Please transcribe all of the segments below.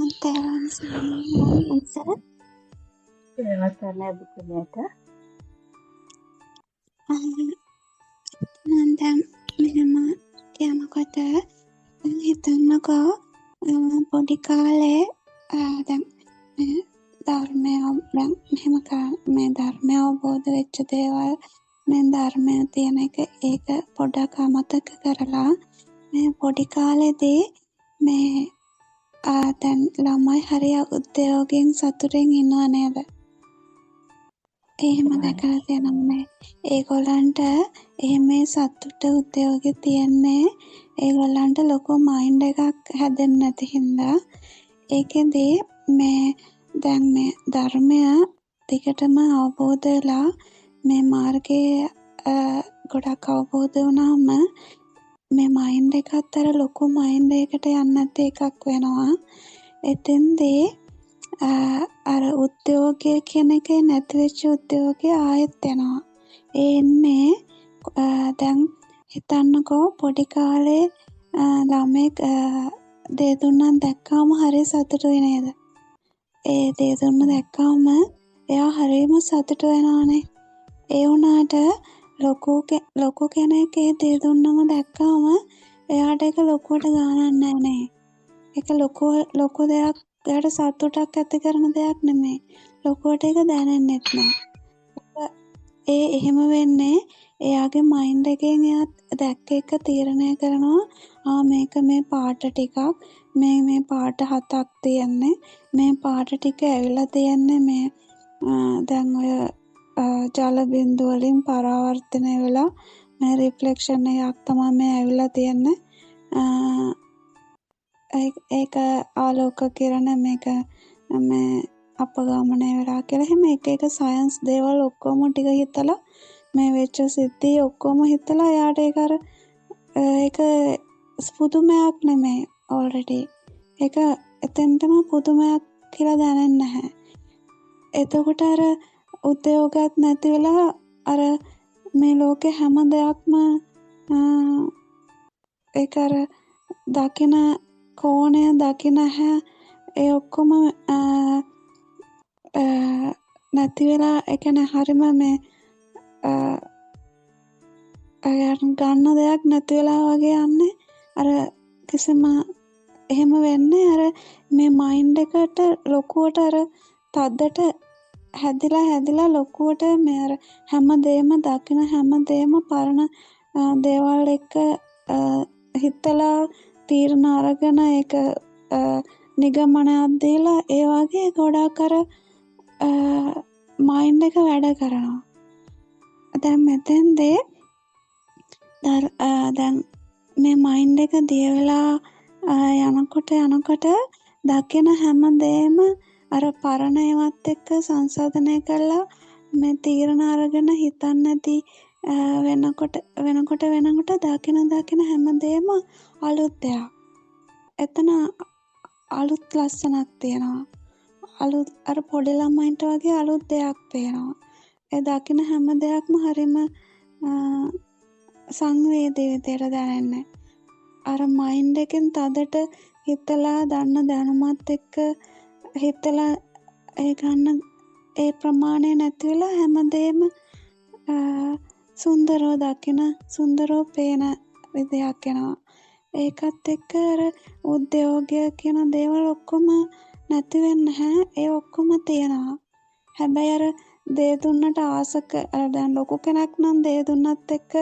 තේරුවන් සරණයි ඉස්සර සරණයි ඔබතුමියට. මම දැන් මෙහෙම යනකොට හිතන්නකෝ පොඩි කාලේ දැන් මේ ධර්මය දැන් මේ ධර්මය අවබෝධ වෙච්ච දේවල් මේ ධර්මය තියෙන එක ඒක පොඩ්ඩක් අමතක කරලා මේ පොඩි කාලේදී මේ දැන් ළමයි හරිය උද්‍යෝගයෙන් සතුටින් ඉන්නව නේද? එහෙම දැකලා තියෙනවනේ. ඒගොල්ලන්ට එහෙම සතුට උද්‍යෝගය තියන්නේ ඒගොල්ලන්ට ලොකු මයින්ඩ් එකක් හැදෙන්නේ නැති හින්දා. ඒකෙදි මේ දැන් මේ ධර්මය දිගටම අවබෝධ වෙලා මේ මාර්ගයේ ගොඩක් අවබෝධ වුණාම මේ මයින්ඩ් එකත් අර ලොකු මයින්ඩ් එකකට යන්නේ නැති එකක් වෙනවා. එතෙන්දී අර උද්‍යෝගය කියන එකේ නැතිවෙච්ච උද්‍යෝගය ආයෙත් යනවා. ඒ එන්නේ දැන් හිතන්නකෝ පොඩි කාලේ ළමෙක් දේ දුන්නන් දැක්කාම හරි සතුටුයි නේද? ඒ දේ දුන්න දැක්කාම එයා හරිම සතුටු වෙනවානේ. ඒ වුණාට ලොකු කෙනෙක් ඒ දේ දුන්නම දැක්කාම එයාට ඒක ලොකුවට ගානක් නැහැ. ඒක ලොකු දෙයක් එයාට සතුටක් ඇති කරන දෙයක් නෙමෙයි. ලොකුවට ඒක දැනෙන්නෙත් නෑ. ඒ එහෙම වෙන්නේ එයාගේ මයින්ඩ් එකෙන් එයා දැක්ක එක තීරණය කරනවා මේක මේ පාට ටිකක් මේ පාට 7ක් තියෙන්නේ මේ පාට ටික ඇවිල්ලා තියෙන්නේ මේ දැන් ඔය ජල බිඳු වලින් පරාවර්තනය වෙලා මේ රිෆ්ලෙක්ෂන් එකක් තමයි මේ ඇවිල්ලා තියෙන්නේ ඒක ආලෝක කිරණ මේක මේ අපගමනය වෙලා කියලා එහෙම එක සයන්ස් දේවල් ඔක්කොම ටික හිතලා මේ වෙච්ච සිද්ධි ඔක්කොම හිතලා එයාට ඒක පුදුමයක් නෙමෙයි ඔල්රෙඩි ඒක එතෙන්ටම පුදුමයක් කියලා දැනෙන්නේ නැහැ. එතකොට අර උද්‍යෝගයක් නැති වෙලා අර මේ ලෝකේ හැම දෙයක්ම ඒක අර දකින කෝණය දකින ඒ ඔක්කොම නැති වෙලා ඒ කියන්නේ හරිම මේ ගන්න දෙයක් නැති වෙලා වගේ යන්නේ අර කිසිම එහෙම වෙන්නේ අර මේ මයින්ඩ් එකට ලොකුවට අර තද්දට හැදිලා ලොකුවට මේ අර හැමදේම දකින හැමදේම පරණ දේවල් එක්ක හිතලා තීරණ අරගෙන ඒක නිගමනයක් දීලා ඒ වගේ ගොඩක් අර මයින්ඩ් එක වැඩ කරනවා. දැන් මෙතෙන්දී දැන් මේ මයින්ඩ් එක දිය වෙලා යනකොට දකින හැමදේම අර පරණ ඒවත් එක්ක සංසන්දනය කරලා මේ තීරණ අරගෙන හිතන්නේ නැති වෙනකොට දකින හැමදේම අලුත් දෙයක්. එතන අලුත් ලස්සනක් තියෙනවා. අලුත් අර පොඩි ළමයින්ට වගේ අලුත් දෙයක් පේනවා. ඒ දකින හැම දෙයක්ම හරිම සංවේදී විදියට දැනෙන්නේ. අර මයින්ඩ් එකෙන් තදට හිතලා දන්න දැනුමත් එක්ක හිතලා ඒ ගන්න ඒ ප්‍රමාණය නැති වෙලා හැමදේම සුන්දරව දකින සුන්දරව පේන විදියක් එනවා. ඒකත් එක්ක අර උද්‍යෝගය කියන දේවල් ඔක්කොම නැති වෙන්නේ නැහැ. ඒ ඔක්කොම තියෙනවා. හැබැයි අර දේ දුන්නට ආසක දැන් ලොකු කෙනෙක් නම් දේ දුන්නත් එක්ක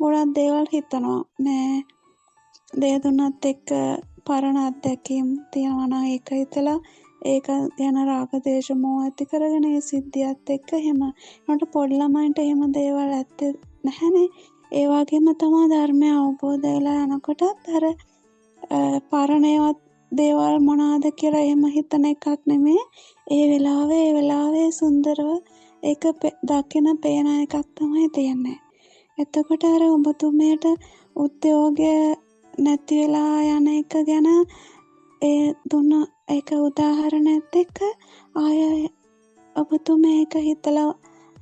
ගොඩක් දේවල් හිතනවා. මේ දේ දුන්නත් එක්ක පරණ අත්දැකීම් තියෙනවා නම් ඒක හිතලා ඒක ගැන රාග දේශ මොහ ඇති කරගෙන ඒ සිද්ධියත් එක්ක එහෙම. ඒකට පොඩි ළමයින්ට එහෙම දේවල් ඇත්තේ නැහැනේ. ඒ වගේම තමයි ධර්මය අවබෝධ වෙලා යනකොටත් අර පරණ ඒවත් දේවල් මොනවාද කියලා එහෙම හිතන එකක් නෙමෙයි. ඒ වෙලාවේ සුන්දරව ඒක දකින පේන එකක් තමයි තියෙන්නේ. එතකොට අර ඔබතුමියට උද්‍යෝගය නැති වෙලා යන එක ගැන ඒ දුන්න ඒක උදාහරණයත් එක්ක ආය ඔබතුමිය ඒක හිතලා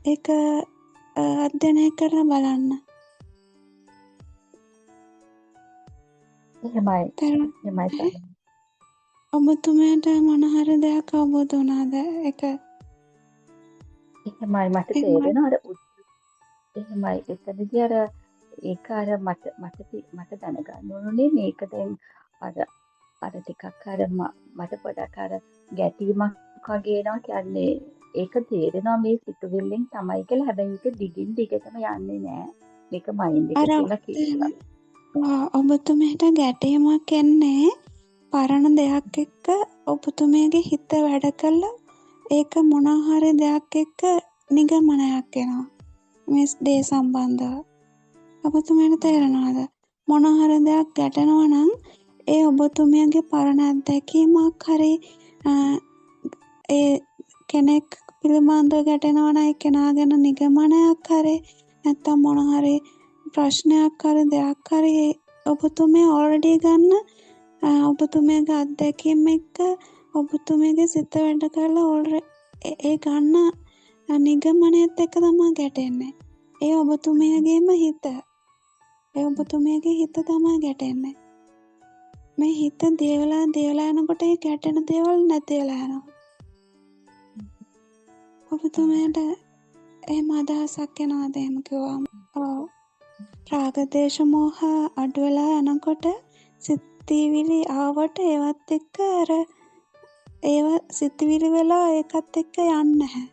ඒක අධ්‍යයනය කරලා බලන්න. එහෙමයි. ඔබතුමයට මොන හරි දෙයක් අවබෝධ වුණාද? ඒක එහෙමයි මට එහෙමයි. තේරෙනවා එහෙමයි එතනදී ඒක මට දැනගන්න ඕනේ මේක දැන් අර අර ටිකක් මට පොඩක් ගැටීමක් වගේ එනවා කියන්නේ ඒක තේරෙනවා මේ සිතුවිල්ලෙන් තමයි කියලා හැබැයි ඒක දිගින් දිගටම යන්නේ නෑ මේක මයින්ඩ් එක අර කියලා කියලා. ඔබතුමීට ගැටීමක් එන්නේ පරණ දෙයක් එක්ක ඔබතුමීගේ හිත වැඩ කළා ඒක මොනවා හරි දෙයක් එක්ක නිගමනයක් එනවා මේ දේ සම්බන්ධව. ඔබතුමීට තේරෙනවද? මොනවා හරි දෙයක් ගැටෙනවා නම් ඒ ඔබතුමියගේ පරණ අත්දැකීමක් හරි ඒ කෙනෙක් පිළිබඳව ගැටෙනවා නම් ඒ කෙනා ගැන නිගමනයක් හරි නැත්තම් මොන හරි ප්‍රශ්නයක් හරි දෙයක් හරි ඔබතුමිය ඔල්රෙඩි ගන්න ඔබතුමියගේ අත්දැකීම් එක්ක ඔබතුමියගේ සිත වැඩ කරලා ඒ ගන්න නිගමනයත් එක්ක තමයි ගැටෙන්නේ. ඒ ඔබතුමියගේම හිත. ඒ ඔබතුමියගේ හිත තමයි ගැටෙන්නේ. මේ හිත දියවලා යනකොට ඒ ගැටෙන දේවල් නැති වෙලා යනවා. ඔබතුමියට එහෙම අදහසක් එනවද එහෙම කිව්වම? ඔව්. රාග දේශ මොහ අඩු වෙලා යනකොට සිතිවිලි ආවට ඒවත් එක්ක ඒව සිතිවිලි වෙලා ඒකත් එක්ක යන්නේ නැහැ.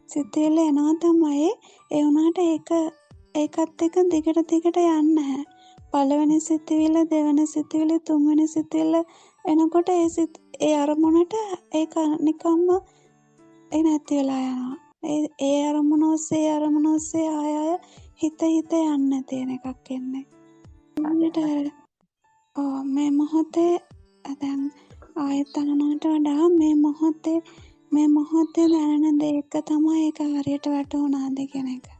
සිතිවිලි එනවා තමයි ඒ වුණාට ඒකත් එක්ක දිගට යන්නේ නැහැ. පළවෙනි සිතිවිල්ල දෙවෙනි සිතිවිල්ල තුන්වෙනි සිතිවිල්ල එනකොට ඒ අරමුණට ඒක නිකම්ම නැති වෙලා යනවා. ඒ අරමුණ ඔස්සේ ආය හිත යන්න තියෙන එකක් එන්නේ. මේ මොහොතේ දැන් ආයෙත් අහනවට වඩා මේ මොහොතේ දැනෙන දේ එක තමයි ඒක හරියට වැටහුණාද කියන එක.